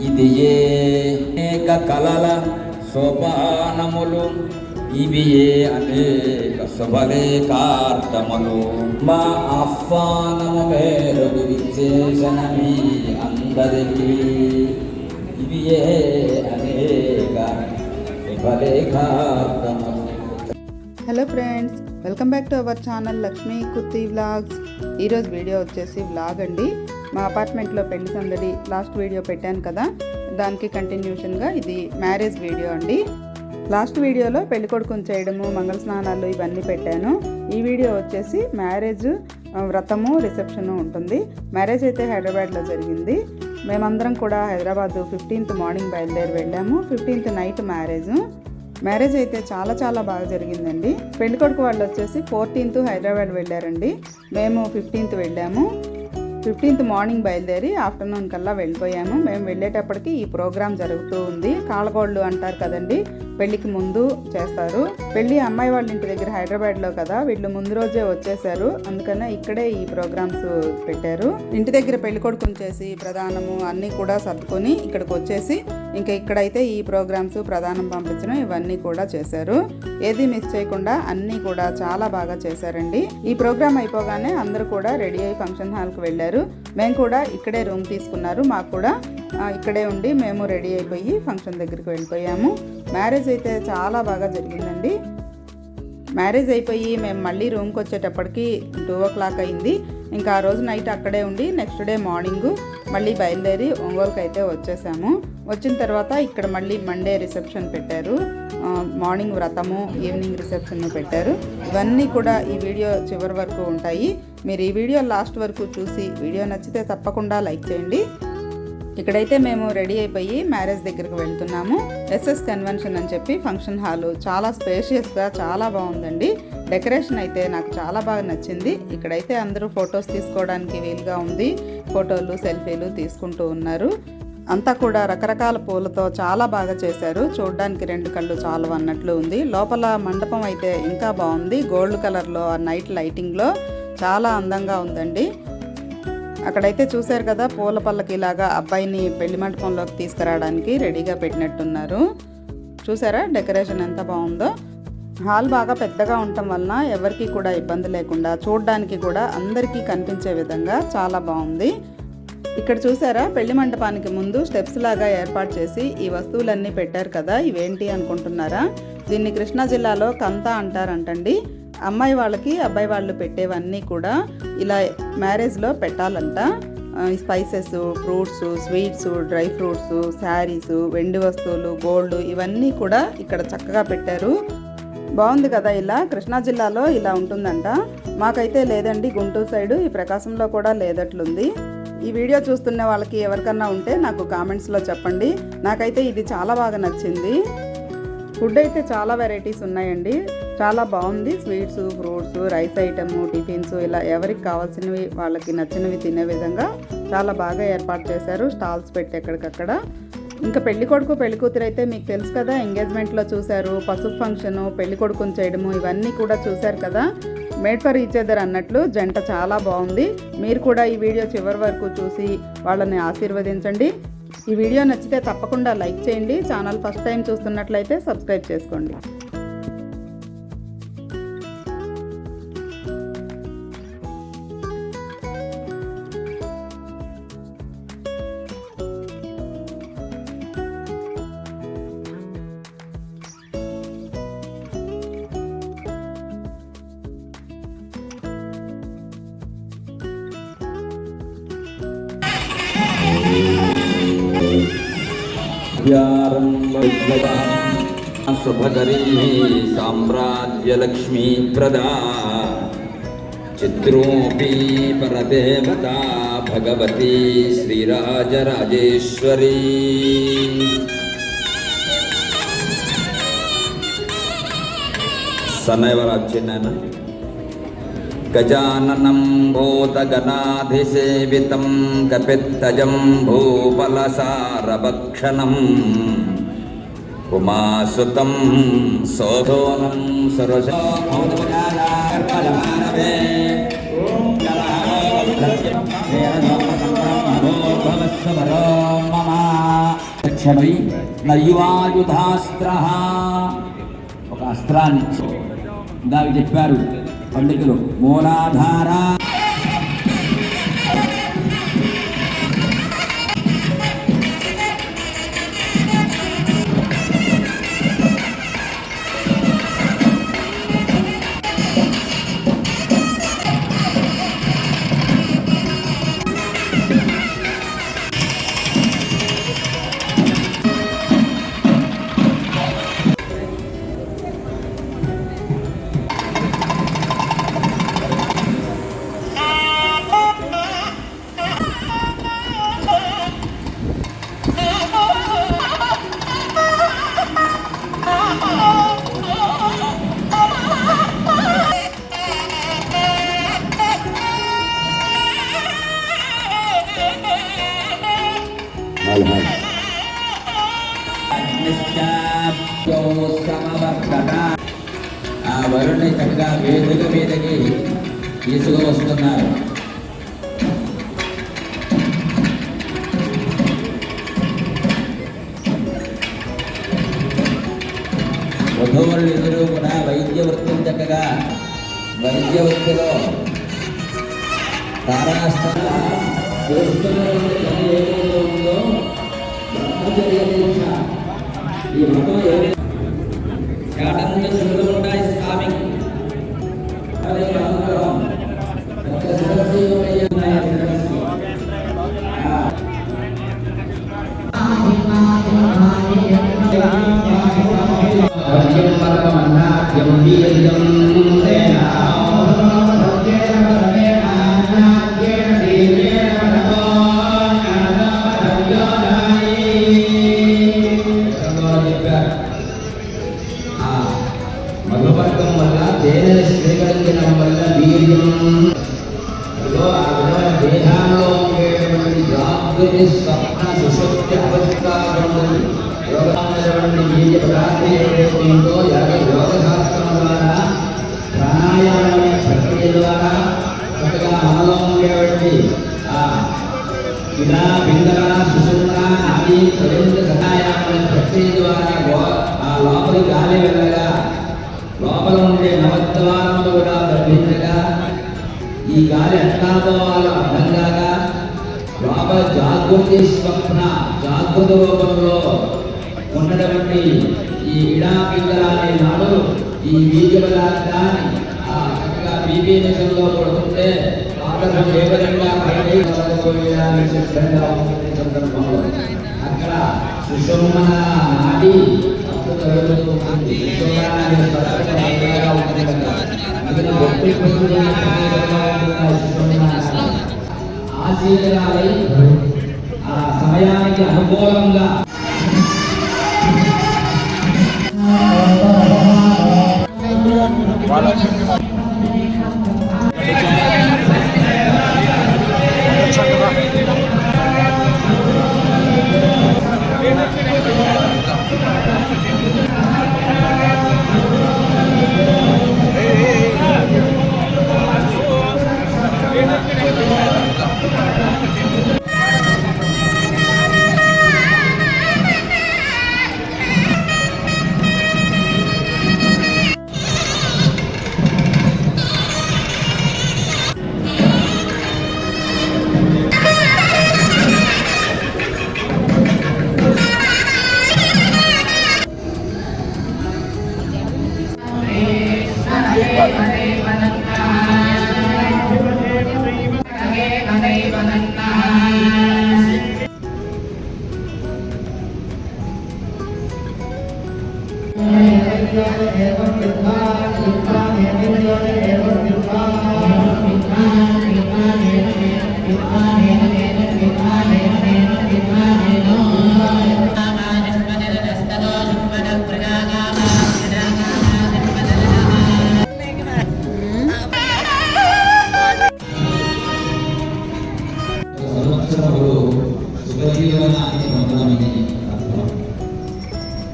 ఇది అనేక కలల సోపానములు, ఇవి అనేక శుభలేఖార్థములు. మా ఆహ్వానము మేరకు విచ్చేసిన మీ అందరికీ ఇవి అనేక శుభలేఖార్థములు. Hello friends, welcome back to our channel Lakshmi Kutti vlogs. ఈరోజు వీడియో వచ్చేసి వ్లాగ్ అండి. మా అపార్ట్మెంట్లో పెళ్లి సందడి లాస్ట్ వీడియో పెట్టాను కదా, దానికి కంటిన్యూషన్గా ఇది మ్యారేజ్ వీడియో అండి. లాస్ట్ వీడియోలో పెళ్లి కొడుకుని చేయడము, మంగళ స్నానాలు ఇవన్నీ పెట్టాను. ఈ వీడియో వచ్చేసి మ్యారేజ్ వ్రతము రిసెప్షను ఉంటుంది. మ్యారేజ్ అయితే హైదరాబాద్లో జరిగింది. మేమందరం కూడా హైదరాబాద్ 15th మార్నింగ్ బయలుదేరి వెళ్ళాము. 15th నైట్ మ్యారేజ్ అయితే చాలా బాగా జరిగిందండి. పెళ్లి కొడుకు వాళ్ళు వచ్చేసి 14th హైదరాబాద్ వెళ్ళారండి. మేము 15th వెళ్ళాము. 15th మార్నింగ్ బయలుదేరి ఆఫ్టర్నూన్ కల్లా వెళ్ళిపోయాము. మేము వెళ్ళేటప్పటికి ఈ ప్రోగ్రాం జరుగుతూ ఉంది. కాళ్ళగోళ్ళు అంటారు కదండి, పెళ్లికి ముందు చేస్తారు. పెళ్లి అమ్మాయి వాళ్ళ ఇంటి దగ్గర హైదరాబాద్లో కదా, వీళ్ళు ముందు రోజే వచ్చేసారు. అందుకనే ఇక్కడే ఈ ప్రోగ్రామ్స్ పెట్టారు. ఇంటి దగ్గర పెళ్లి కొడుకుని చేసి ప్రధానము అన్నీ కూడా సర్దుకొని ఇక్కడికి వచ్చేసి ఇంకా ఇక్కడైతే ఈ ప్రోగ్రామ్స్ ప్రధానం పంపించడం ఇవన్నీ కూడా చేశారు. ఏది మిస్ చేయకుండా అన్నీ కూడా చాలా బాగా చేశారండి. ఈ ప్రోగ్రామ్ అయిపోగానే అందరూ కూడా రెడీ అయ్యి ఫంక్షన్ హాల్కి వెళ్ళారు. మేము కూడా ఇక్కడే రూమ్ తీసుకున్నారు. మాకు కూడా ఇక్కడే ఉండి మేము రెడీ అయిపోయి ఫంక్షన్ దగ్గరికి వెళ్ళిపోయాము. మ్యారేజ్ అయితే చాలా బాగా జరిగిందండి. మ్యారేజ్ అయిపోయి మేము మళ్ళీ రూమ్కి వచ్చేటప్పటికి 2 o'clock అయింది. ఇంకా ఆ రోజు నైట్ అక్కడే ఉండి నెక్స్ట్ డే మార్నింగ్ మళ్ళీ బయలుదేరి ఒంగోలుకి అయితే వచ్చేసాము. వచ్చిన తర్వాత ఇక్కడ మళ్ళీ మండే రిసెప్షన్ పెట్టారు. మార్నింగ్ వ్రతము, ఈవినింగ్ రిసెప్షన్ పెట్టారు. ఇవన్నీ కూడా ఈ వీడియో చివరి వరకు ఉంటాయి. మీరు ఈ వీడియో లాస్ట్ వరకు చూసి వీడియో నచ్చితే తప్పకుండా లైక్ చేయండి. ఇక్కడైతే మేము రెడీ అయిపోయి మ్యారేజ్ దగ్గరికి వెళ్తున్నాము. ఎస్ఎస్ కన్వెన్షన్ అని చెప్పి ఫంక్షన్ హాలు చాలా స్పేషియస్గా చాలా బాగుందండి. డెకరేషన్ అయితే నాకు చాలా బాగా నచ్చింది. ఇక్కడైతే అందరూ ఫొటోస్ తీసుకోవడానికి వీలుగా ఉంది. ఫోటోలు, సెల్ఫీలు తీసుకుంటూ ఉన్నారు. అంతా కూడా రకరకాల పూలతో చాలా బాగా చేశారు. చూడడానికి 2 కళ్ళు చాలు అన్నట్లు ఉంది. లోపల మండపం అయితే ఇంకా బాగుంది. గోల్డ్ కలర్లో నైట్ లైటింగ్లో చాలా అందంగా ఉందండి. అక్కడైతే చూశారు కదా, పూల పల్లకిలాగా అబ్బాయిని పెళ్లి మండపంలోకి తీసుకురావడానికి రెడీగా పెట్టినట్టున్నారు. చూసారా డెకరేషన్ ఎంత బాగుందో. హాల్ బాగా పెద్దగా ఉండటం వలన ఎవరికి కూడా ఇబ్బంది లేకుండా చూడడానికి కూడా అందరికీ కనిపించే విధంగా చాలా బాగుంది. ఇక్కడ చూసారా, పెళ్లి మండపానికి ముందు స్టెప్స్ లాగా ఏర్పాటు చేసి ఈ వస్తువులన్నీ పెట్టారు కదా, ఇవేంటి అనుకుంటున్నారా? దీన్ని కృష్ణా జిల్లాలో కంతా అంటారంటండి. అమ్మాయి వాళ్ళకి అబ్బాయి వాళ్ళు పెట్టేవన్నీ కూడా ఇలా మ్యారేజ్లో పెట్టాలంట. Spices, fruits, sweets, dry fruits, saris, వెండి వస్తువులు, గోల్డ్ ఇవన్నీ కూడా ఇక్కడ చక్కగా పెట్టారు. బాగుంది కదా. ఇలా కృష్ణా జిల్లాలో ఇలా ఉంటుందంట. మాకైతే లేదండి, గుంటూరు సైడు ఈ ప్రకాశంలో కూడా లేదట్లుంది. ఈ వీడియో చూస్తున్న వాళ్ళకి ఎవరికన్నా ఉంటే నాకు కామెంట్స్లో చెప్పండి. నాకైతే ఇది చాలా బాగా నచ్చింది. ఫుడ్ అయితే చాలా వెరైటీస్ ఉన్నాయండి, చాలా బాగుంది. Sweets, fruits, rice item, tiffins ఇలా ఎవరికి కావాల్సినవి వాళ్ళకి నచ్చినవి తినే విధంగా చాలా బాగా ఏర్పాటు చేశారు. స్టాల్స్ పెట్టి ఎక్కడికక్కడ. ఇంకా పెళ్లి కొడుకు పెళ్లి కూతురు అయితే మీకు తెలుసు కదా, ఎంగేజ్మెంట్లో చూశారు. పసుపు ఫంక్షను, పెళ్లి కొడుకుని చేయడము ఇవన్నీ కూడా చూశారు కదా. మేడ్ ఫర్ ఈచ్ అదర్ అన్నట్లు జంట చాలా బాగుంది. మీరు కూడా ఈ వీడియో చివరి వరకు చూసి వాళ్ళని ఆశీర్వదించండి. ఈ వీడియో నచ్చితే తప్పకుండా లైక్ చేయండి. ఛానల్ ఫస్ట్ టైం చూస్తున్నట్లయితే సబ్స్క్రైబ్ చేసుకోండి. శుభకరీ సామ్రాజ్యలక్ష్మీ ప్రదా చిత్రోపి పరదేవతా భగవతి శ్రీరాజరాజేశ్వరీ. సనైవరాచ్చిన గజాననం భూతగణాధిసేవితం కపిత్తజం భూపలసారభక్షణం ఉమాసుతం సోధోనం సరోజా మమ క్షమై నయువాయుధాస్త్ర ఒక అస్త్రాన్ని ఇచ్చి ఇందాక చెప్పారు పండితులు మూలాధార ఆ వరుణ్ణి చక్కగా వేదిక మీదకి తీసుకువస్తున్నారు. వధూవరులు ఇద్దరు కూడా వైద్య వృత్తిని చక్కగా వైద్య వృత్తిలో తారాస్థానం చేస్తున్నటువంటి పని ఏదైతే ఉందో బ్రహ్మచర్య దీక్ష. ఈ వ్రతం ఏదైతే ఏడంత శివులు ఉంటాయి స్వామి మధుపర్గం వల్ల తేనె స్వీకరించడం వల్ల వీర్యం దేహంలో ఉండేటువంటి జాగృతి స్వప్న సుషుప్తి అవస్థాపడి వీర్య పదార్థం ఏదైతే ఉందో యోగ శాస్త్రం ద్వారా ప్రాణాయామ ప్రక్రియ ద్వారా చక్కగా మనలో ఉండేటువంటి ఇలా పింగళ సుషుమ్న ఆది తొలగించ సహాయామ ప్రక్రియ ద్వారా లోపలి గాలి వెళ్ళగా లోపల ఉండే నవద్వారములు కూడా తగ్గించగా ఈ గాలి ఎట్లా పోవాలో అర్థం కాక లోపల జాగృతి స్వప్న జాగృత రూపంలో ఉన్నటువంటి ఈ ఇడా పింగళ అనే నాడు ఈ బీజ పదార్థాన్ని చక్కగా బీపీ నిజంలో పడుతుంటే ఆకర్షణ ఏ విధంగా సందర్భంలో అక్కడ సుషుమ్న నాటి ఆశీర్వాదై ఆ సమయానికి అనుకూలంగా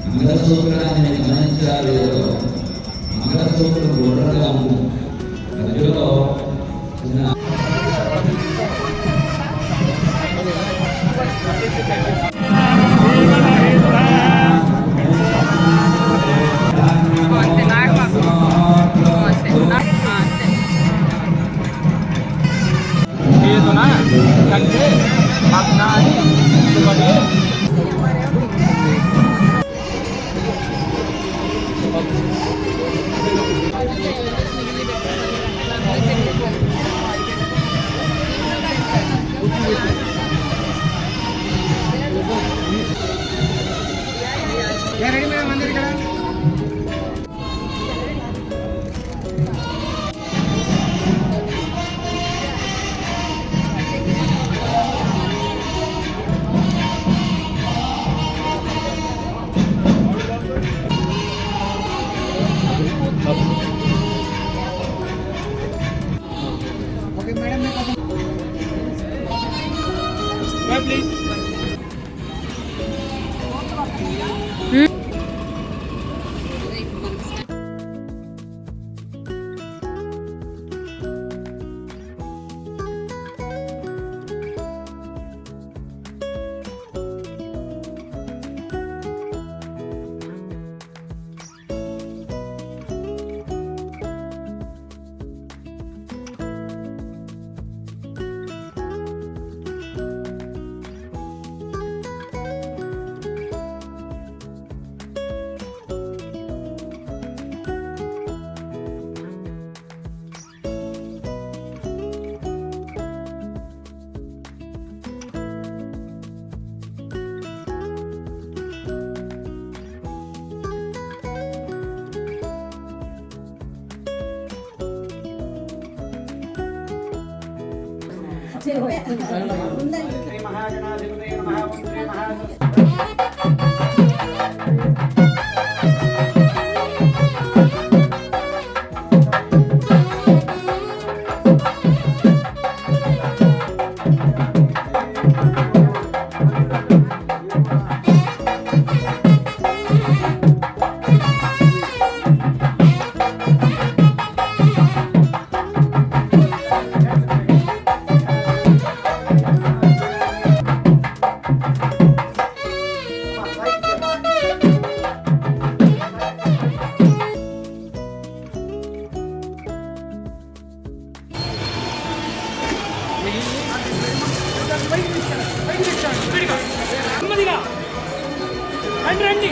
మంగళసూత్రాన్ని గమనించాలి. మంగళసూత్రం గుర్రగా ఉంటుంది. మధ్యలో చిన్న రెడీ మేడం అందరు ఇక్కడ ఓకే మేడం ప్లీజ్ నెమ్మదిగా రండి రండి